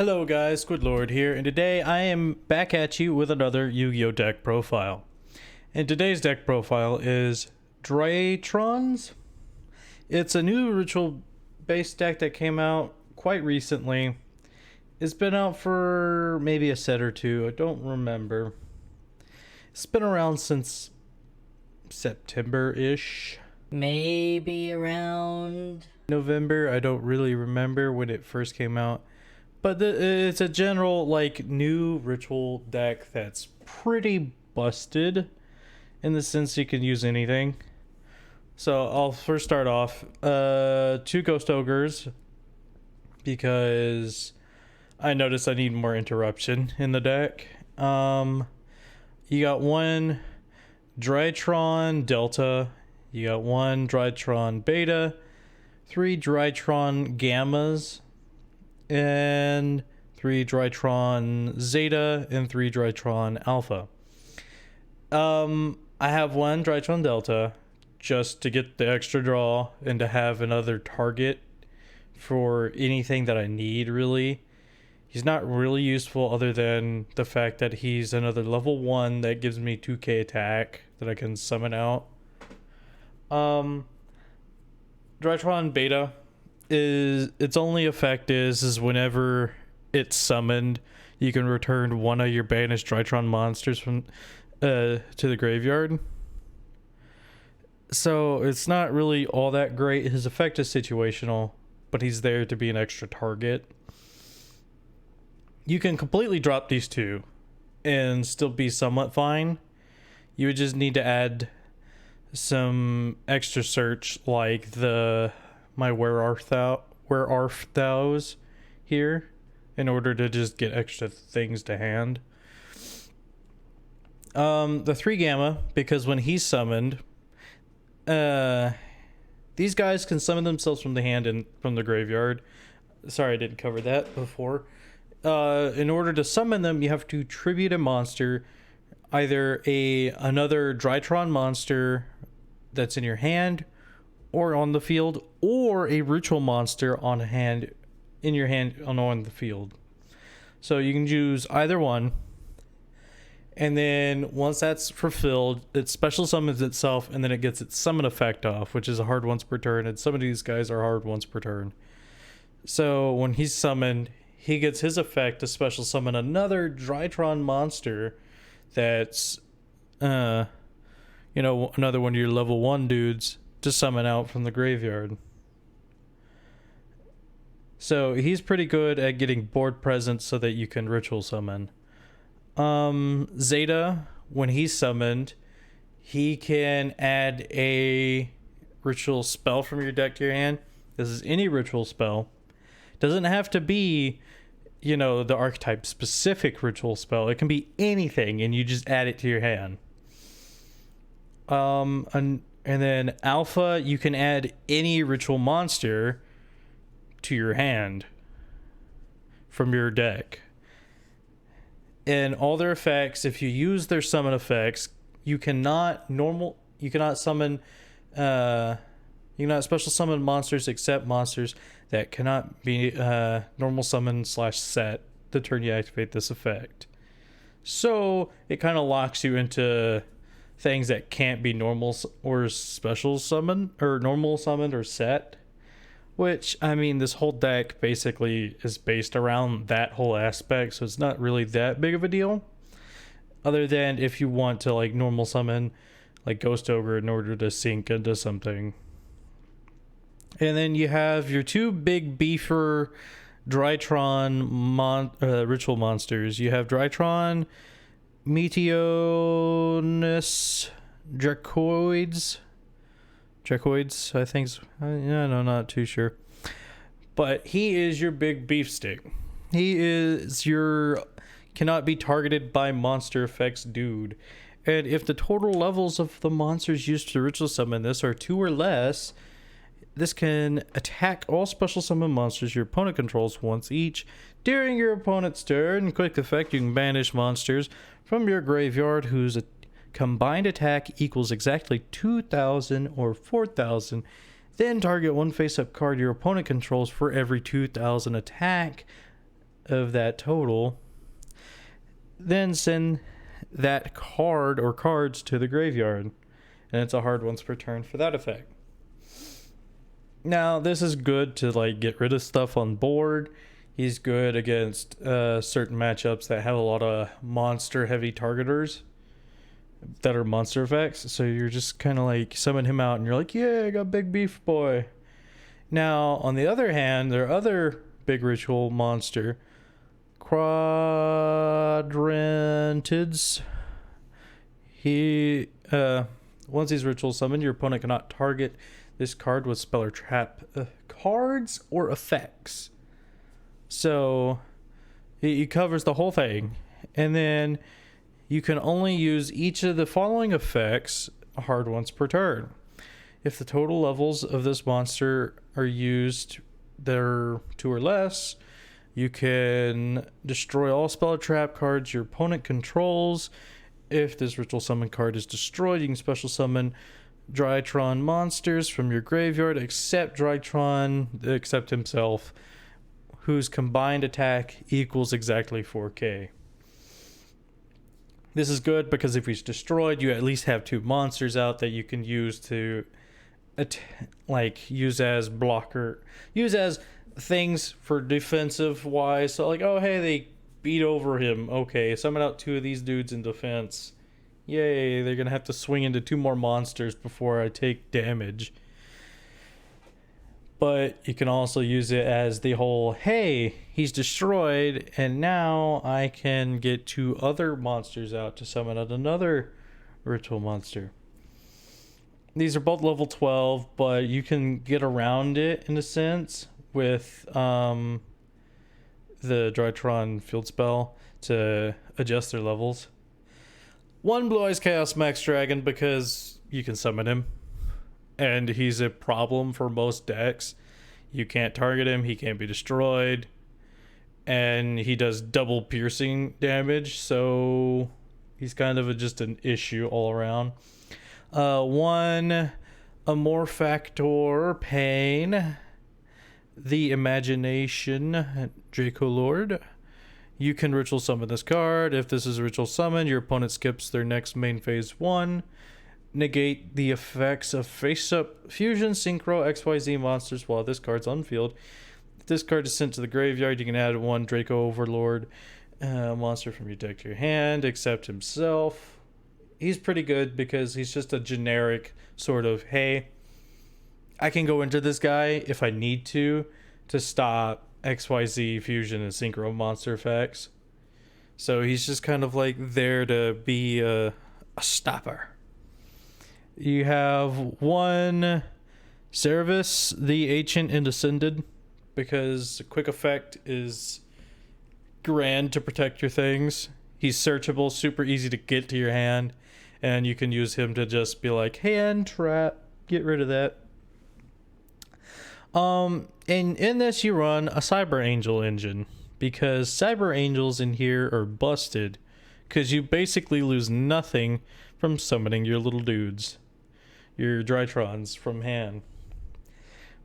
Hello guys, SquidLord here, and today I am back at you with another Yu-Gi-Oh deck profile. And today's deck profile is Drytrons. It's a new ritual-based deck that came out quite recently. It's been out for maybe a set or two, I don't remember. It's been around since September-ish. Maybe around November, I don't really remember when it first came out. But it's a general, like, new ritual deck that's pretty busted in the sense you can use anything. So I'll first start off, 2 Ghost Ogres, because I noticed I need more interruption in the deck. You got 1 Drytron Delta, you got 1 Drytron Beta, 3 Drytron Gammas, and 3 Drytron Zeta, and 3 Drytron Alpha. I have 1 Drytron Delta just to get the extra draw and to have another target for anything that I need, really. He's not really useful other than the fact that he's another level 1 that gives me 2k attack that I can summon out. Drytron Beta, its only effect is whenever it's summoned, you can return 1 of your banished Drytron monsters from to the graveyard. So it's not really all that great. His effect is situational, but he's there to be an extra target. You can completely drop these 2 and still be somewhat fine. You would just need to add some extra search, like my where art thou's here, in order to just get extra things to hand. The 3 Gamma, because when he's summoned, these guys can summon themselves from the hand and from the graveyard. Sorry, I didn't cover that before. In order to summon them, you have to tribute a monster, either another Drytron monster that's in your hand or on the field, or a ritual monster on your hand on the field. So you can choose either one, and then once that's fulfilled, it special summons itself, and then it gets its summon effect off, which is a hard once per turn, and some of these guys are hard once per turn. So when he's summoned, he gets his effect to special summon another Drytron monster that's another one of your level 1 dudes to summon out from the graveyard. So he's pretty good at getting board presence so that you can ritual summon. Zeta, when he's summoned, he can add a ritual spell from your deck to your hand. This is any ritual spell. Doesn't have to be, the archetype specific ritual spell. It can be anything, and you just add it to your hand. And then Alpha, you can add any ritual monster to your hand from your deck. And all their effects, if you use their summon effects, you cannot special summon monsters except monsters that cannot be normal summon / set the turn you activate this effect. So it kind of locks you into things that can't be normal or special summon, or normal summoned or set, which, I mean, this whole deck basically is based around that whole aspect, so it's not really that big of a deal, other than if you want to like normal summon like Ghost Ogre in order to sink into something. And then you have your 2 big beefer Drytron ritual monsters. You have Drytron Meteonus Dracoids, I think. No, not too sure. But he is your big beef stick. He is your cannot be targeted by monster effects dude. And if the total levels of the monsters used to ritual summon this are 2 or less, this can attack all special summon monsters your opponent controls once each. During your opponent's turn, quick effect, you can banish monsters from your graveyard whose combined attack equals exactly 2,000 or 4,000. Then target 1 face-up card your opponent controls for every 2,000 attack of that total, then send that card or cards to the graveyard. And it's a hard once per turn for that effect. Now, this is good to like get rid of stuff on board. He's good against certain matchups that have a lot of monster heavy targeters that are monster effects. So you're just kind of like summon him out and you're like, yeah, I got big beef boy. Now, on the other hand, there are other big ritual monster, Quadrantids. He once he's ritual summoned, your opponent cannot target this card with spell or trap cards or effects. So he covers the whole thing. And then you can only use each of the following effects hard once per turn. If the total levels of this monster are used, they're 2 or less, you can destroy all spell or trap cards your opponent controls. If this ritual summon card is destroyed, you can special summon Drytron monsters from your graveyard, except himself, whose combined attack equals exactly 4k. This is good because if he's destroyed, you at least have 2 monsters out that you can use to use as things for defensive wise. So like, oh hey, they beat over him. Okay, summon out 2 of these dudes in defense. Yay, they're gonna have to swing into 2 more monsters before I take damage. But you can also use it as the whole, hey, he's destroyed, and now I can get 2 other monsters out to summon out another ritual monster. These are both level 12, but you can get around it in a sense with the Drytron field spell to adjust their levels. 1 Blue Eyes Chaos Max Dragon because you can summon him. And he's a problem for most decks. You can't target him, he can't be destroyed, and he does double piercing damage, so he's kind of just an issue all around. 1 Amorphactor Pain, the Imagination Dracolord. You can ritual summon this card. If this is a ritual summon, your opponent skips their next main phase 1. Negate the effects of face-up fusion synchro XYZ monsters while this card's on field. If this card is sent to the graveyard, you can add 1 Draco Overlord monster from your deck to your hand, except himself. He's pretty good because he's just a generic sort of, hey, I can go into this guy if I need to stop XYZ fusion and synchro monster effects. So he's just kind of like there to be a stopper. You have 1 Cerberus, the Ancient and Ascended, because quick effect is grand to protect your things. He's searchable, super easy to get to your hand, and you can use him to just be like, hand trap, get rid of that. And in this you run a Cyber Angel engine, because Cyber Angels in here are busted, because you basically lose nothing from summoning your little dudes, your Drytrons from hand.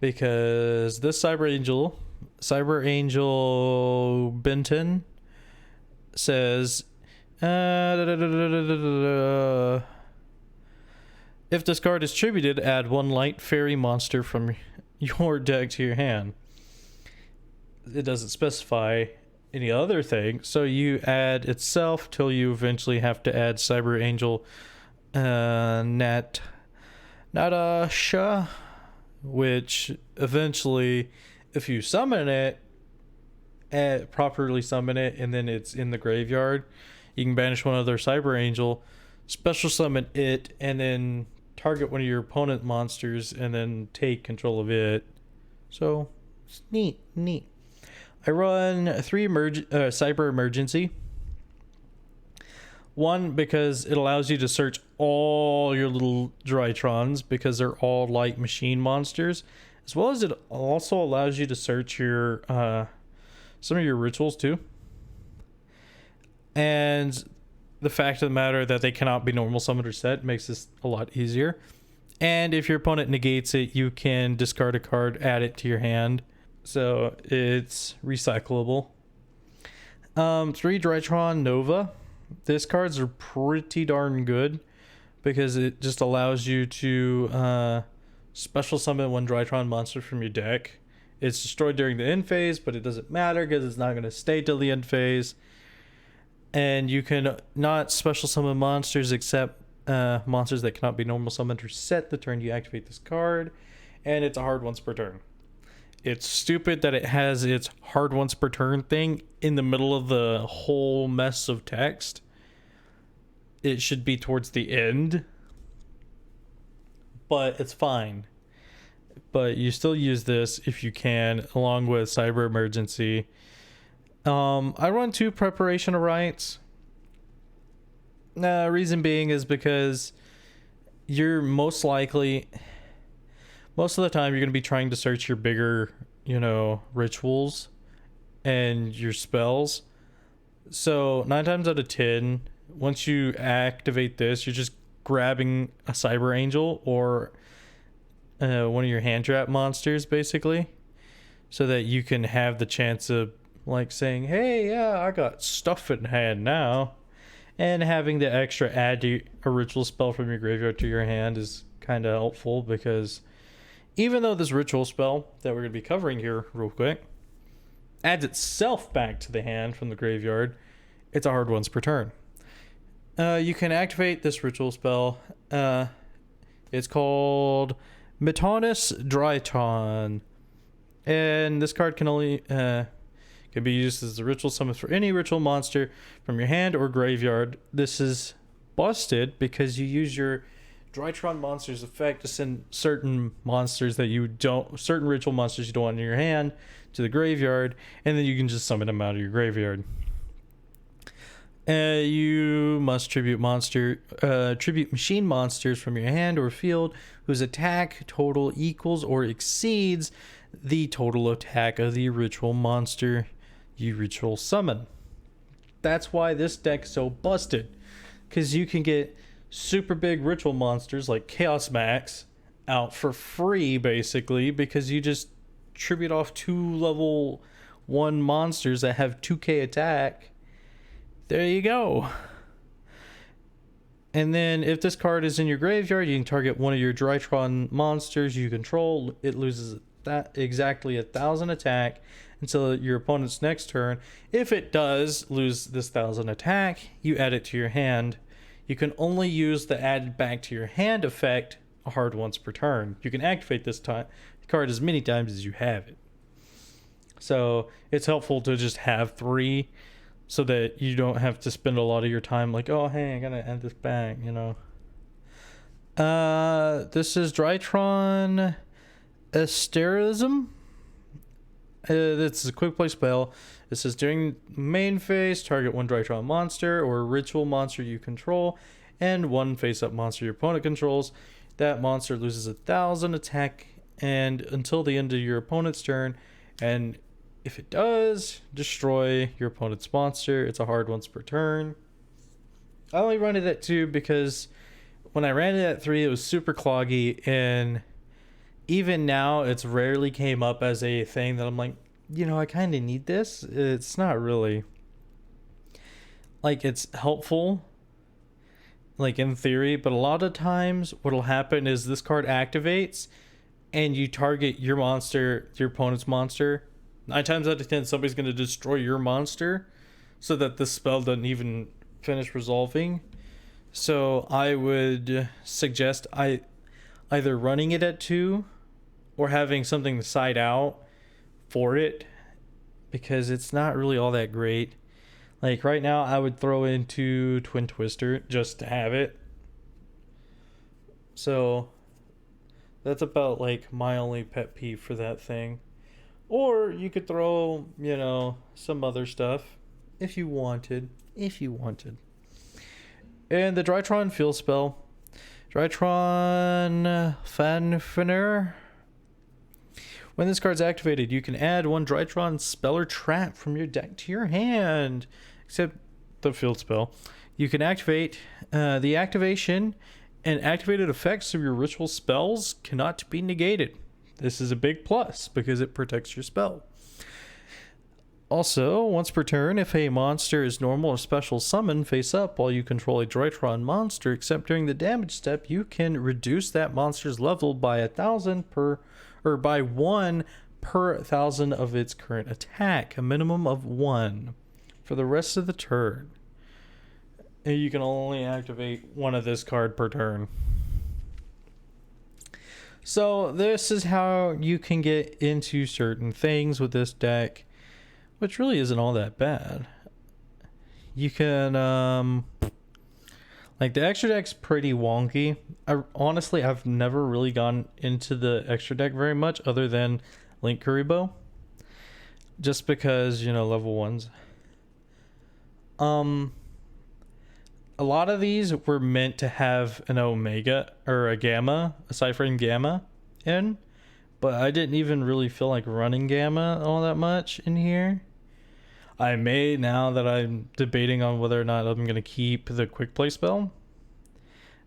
Because this Cyber Angel Benton says, if this card is tributed, add 1 light fairy monster from your deck to your hand. It doesn't specify any other thing, so you add itself till you eventually have to add Cyber Angel Natasha, which eventually, if you summon it, properly summon it, and then it's in the graveyard, you can banish 1 other Cyber Angel, special summon it, and then target 1 of your opponent monsters, and then take control of it. So, it's neat. I run 3 Cyber Emergency. 1, because it allows you to search all your little Drytrons, because they're all light machine monsters, as well as it also allows you to search your some of your rituals too. And the fact of the matter that they cannot be normal summoned or set makes this a lot easier. And if your opponent negates it, you can discard a card, add it to your hand, so it's recyclable. 3 Drytron Nova. This cards are pretty darn good because it just allows you to special summon 1 Drytron monster from your deck. It's destroyed during the end phase, but it doesn't matter because it's not going to stay till the end phase. And you can not special summon monsters except monsters that cannot be normal summoned or set the turn you activate this card. And it's a hard once per turn. It's stupid that it has its hard once per turn thing in the middle of the whole mess of text. It should be towards the end, but it's fine. But you still use this if you can, along with Cyber Emergency. I run 2 Preparation of Rites. Reason being is because you're most likely, most of the time, you're going to be trying to search your bigger, rituals and your spells. So 9 times out of 10, once you activate this, you're just grabbing a Cyber Angel or one of your hand trap monsters, basically, so that you can have the chance of like saying, hey, yeah, I got stuff in hand now. And having the extra add a ritual spell from your graveyard to your hand is kind of helpful, because even though this ritual spell that we're going to be covering here real quick adds itself back to the hand from the graveyard, it's a hard once per turn. You can activate this ritual spell. It's called Metonus Drytron. And this card can only can be used as a ritual summon for any ritual monster from your hand or graveyard. This is busted because you use your Drytron monster's effect to send certain monsters that you don't, certain ritual monsters you don't want in your hand, to the graveyard, and then you can just summon them out of your graveyard. You must tribute machine monsters from your hand or field whose attack total equals or exceeds the total attack of the ritual monster you ritual summon. That's why this deck is so busted, because you can get super big ritual monsters like Chaos Max out for free, basically, because you just tribute off 2 level 1 monsters that have 2k attack. There you go. And then if this card is in your graveyard, you can target one of your Drytron monsters you control. It loses that exactly 1,000 attack until your opponent's next turn. If it does lose this 1,000 attack, you add it to your hand. You can only use the add back to your hand effect a hard once per turn. You can activate this card as many times as you have it. So it's helpful to just have 3 so that you don't have to spend a lot of your time like, oh, hey, I gotta add this back, This is Drytron Asterism. This is a quick play spell. It says during main phase, target 1 Drytron monster or ritual monster you control and 1 face-up monster your opponent controls. That monster loses 1,000 attack and until the end of your opponent's turn, and if it does, destroy your opponent's monster. It's a hard once per turn. I only run it at 2 because when I ran it at 3, it was super cloggy, and even now it's rarely came up as a thing that I'm like, I kind of need this. It's not really like it's helpful, like in theory, but a lot of times what'll happen is this card activates and you target your monster, your opponent's monster. 9 times out of 10, somebody's going to destroy your monster so that the spell doesn't even finish resolving. So I would suggest either running it at 2 or having something to side out for it, because it's not really all that great. Like right now, I would throw into Twin Twister just to have it. So that's about like my only pet peeve for that thing. Or you could throw, some other stuff if you wanted. And the Drytron field spell. Drytron Fanfiner. When this card's activated, you can add 1 Drytron spell or trap from your deck to your hand. Except the field spell. You can activate the activation and activated effects of your ritual spells cannot be negated. This is a big plus because it protects your spell. Also, once per turn, if a monster is normal or special summon face up while you control a Drytron monster, except during the damage step, you can reduce that monster's level by 1,000 per, or by 1 per 1,000 of its current attack, a minimum of 1 for the rest of the turn. And you can only activate one of this card per turn. So this is how you can get into certain things with this deck, which really isn't all that bad. You can, like, the extra deck's pretty wonky. Honestly, I've never really gone into the extra deck very much other than Link Kuriboh. Just because, you know, level 1s. A lot of these were meant to have an Omega or a Gamma, a Cypher Gamma in. But I didn't even really feel like running Gamma all that much in here. I may, now that I'm debating on whether or not I'm going to keep the quick play spell.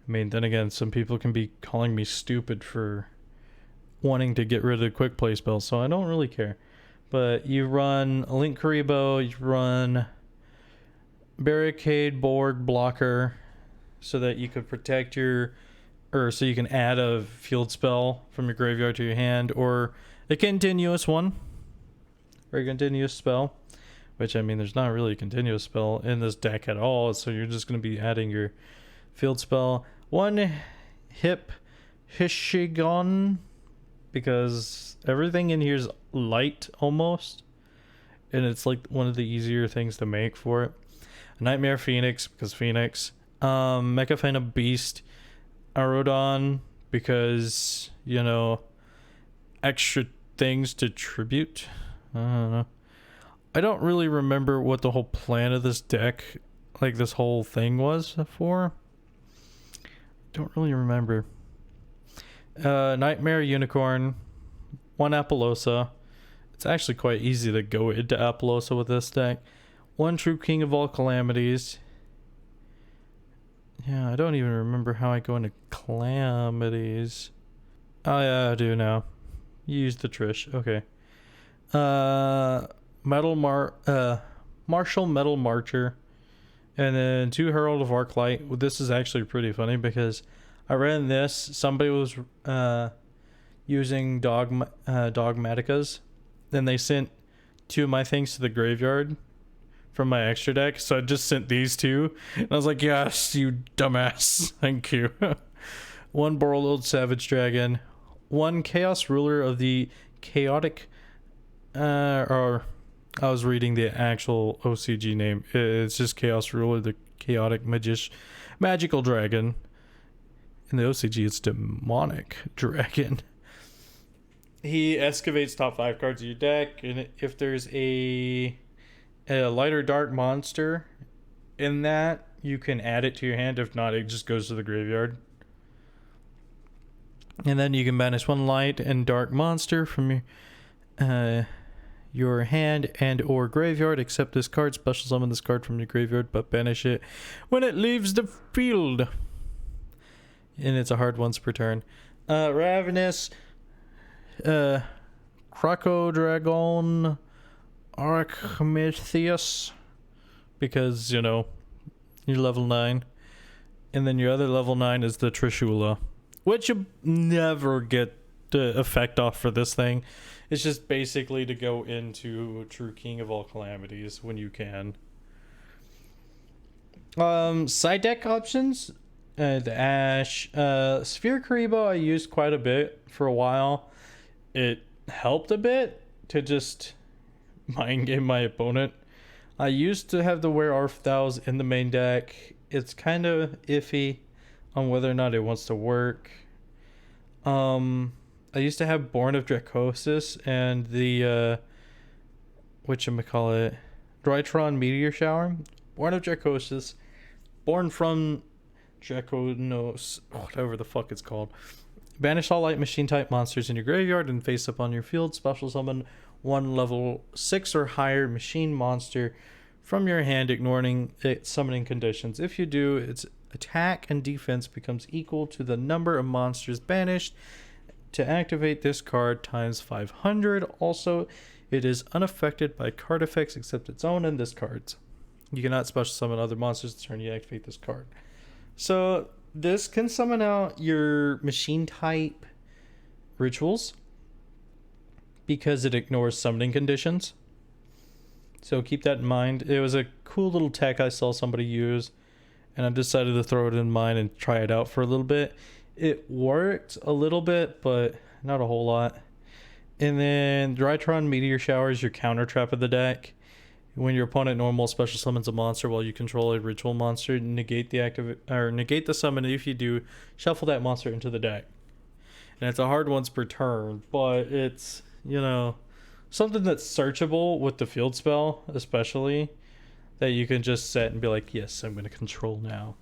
I mean, then again, some people can be calling me stupid for wanting to get rid of the quick play spell, so I don't really care. But you run Link Kuriboh, you run Barricade, Borg, Blocker, so that you could protect your, or so you can add a field spell from your graveyard to your hand, or a continuous one, or a continuous spell. Which, I mean, there's not really a continuous spell in this deck at all, so you're just going to be adding your field spell. One Hip Hishigon, because everything in here is light almost, and it's like one of the easier things to make for it. Nightmare Phoenix, because Phoenix. Mecha Phantom Beast. Arodon, because, you know, extra things to tribute. I don't know. I don't really remember what the whole plan of this deck, like this whole thing was for. Don't really remember. Nightmare Unicorn, one Appaloosa. It's actually quite easy to go into Appaloosa with this deck. One True King of all Calamities. Yeah, I don't even remember how I go into Calamities. Oh yeah, I do now. Use the Trish. Okay. Martial Metal Marcher, and then 2 Herald of Arclight. This is actually pretty funny because I ran this. Somebody was using Dogmaticas, then they sent 2 of my things to the graveyard from my extra deck, so I just sent these 2, and I was like, yes, you dumbass. Thank you. 1 Borreload Savage Dragon, 1 Chaos Ruler of the Chaotic, or I was reading the actual OCG name. It's just Chaos Ruler, the Chaotic Magical Dragon. In the OCG, it's Demonic Dragon. He excavates top 5 cards of your deck, and if there's a light or dark monster in that, you can add it to your hand. If not, it just goes to the graveyard. And then you can banish 1 light and dark monster from your hand and or graveyard, except this card. Special summon this card from your graveyard, but banish it when it leaves the field. And it's a hard once per turn. Ravenous, Crocodragon, Archmithius, because, you know, you're level 9. And then your other level 9 is the Trishula, which you never get the effect off for this thing. It's just basically to go into True King of all Calamities when you can. Side deck options. The Ash. Sphere Kuriboh I used quite a bit for a while. It helped a bit to just mind game my opponent. I used to have the Wear Arthals in the main deck. It's kind of iffy on whether or not it wants to work. I used to have Born of Dracosis and the whatchamacallit, Drytron Meteor Shower. Born of Dracosis, Born from Draconos, whatever the fuck it's called. Banish all light machine type monsters in your graveyard and face up on your field. Special summon 1 level 6 or higher machine monster from your hand, ignoring its summoning conditions. If you do, its attack and defense becomes equal to the number of monsters banished. To activate this card times 500. Also, It is unaffected by card effects except its own and this card's. You cannot special summon other monsters the turn you activate this card. So this can summon out your machine type rituals because it ignores summoning conditions. So keep that in mind. It was a cool little tech I saw somebody use, and I decided to throw it in mine and try it out for a little bit. It worked a little bit, but not a whole lot. And then Drytron Meteor Shower is your counter trap of the deck. When your opponent normal special summons a monster while you control a ritual monster, negate the summon. If you do, shuffle that monster into the deck. And it's a hard once per turn, but it's, you know, something that's searchable with the field spell, especially, that you can just set and be like, yes, I'm going to control now.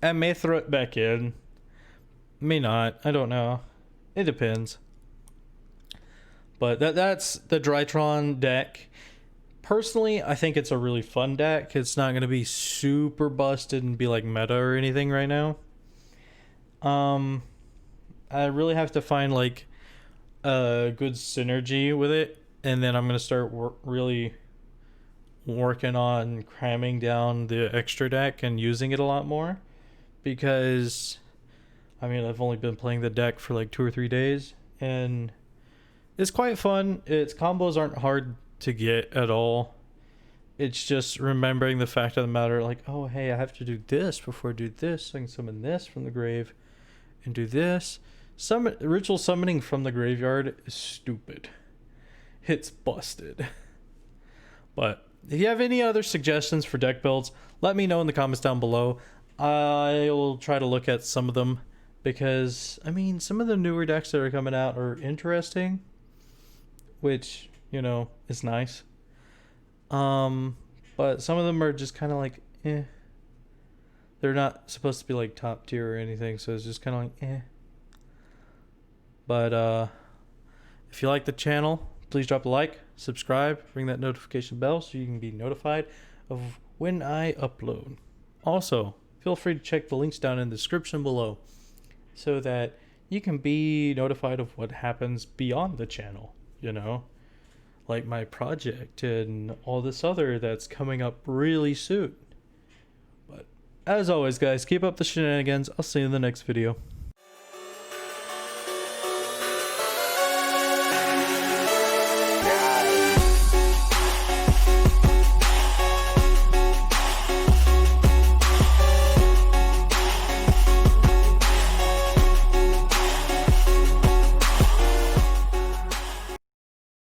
I may throw it back in. May not. I don't know. It depends. But that's the Drytron deck. Personally, I think it's a really fun deck. It's not going to be super busted and be like meta or anything right now. I really have to find like a good synergy with it, and then I'm going to start really working on cramming down the extra deck and using it a lot more, because I mean, I've only been playing the deck for like 2 or 3 days, and it's quite fun. Its combos aren't hard to get at all. It's just remembering the fact of the matter, like, oh hey, I have to do this before I do this, so I can summon this from the grave and do this. Ritual summoning from the graveyard is stupid. It's busted. But if you have any other suggestions for deck builds, let me know in the comments down below. I will try to look at some of them, because I mean, some of the newer decks that are coming out are interesting, which, you know, is nice. But some of them are just kind of like, eh. They're not supposed to be like top tier or anything, so it's just kind of like, eh. But if you like the channel, please drop a like, subscribe, ring that notification bell so you can be notified of when I upload. Also, feel free to check the links down in the description below so that you can be notified of what happens beyond the channel, you know, like my project and all this other that's coming up really soon. But as always, guys, keep up the shenanigans. I'll see you in the next video.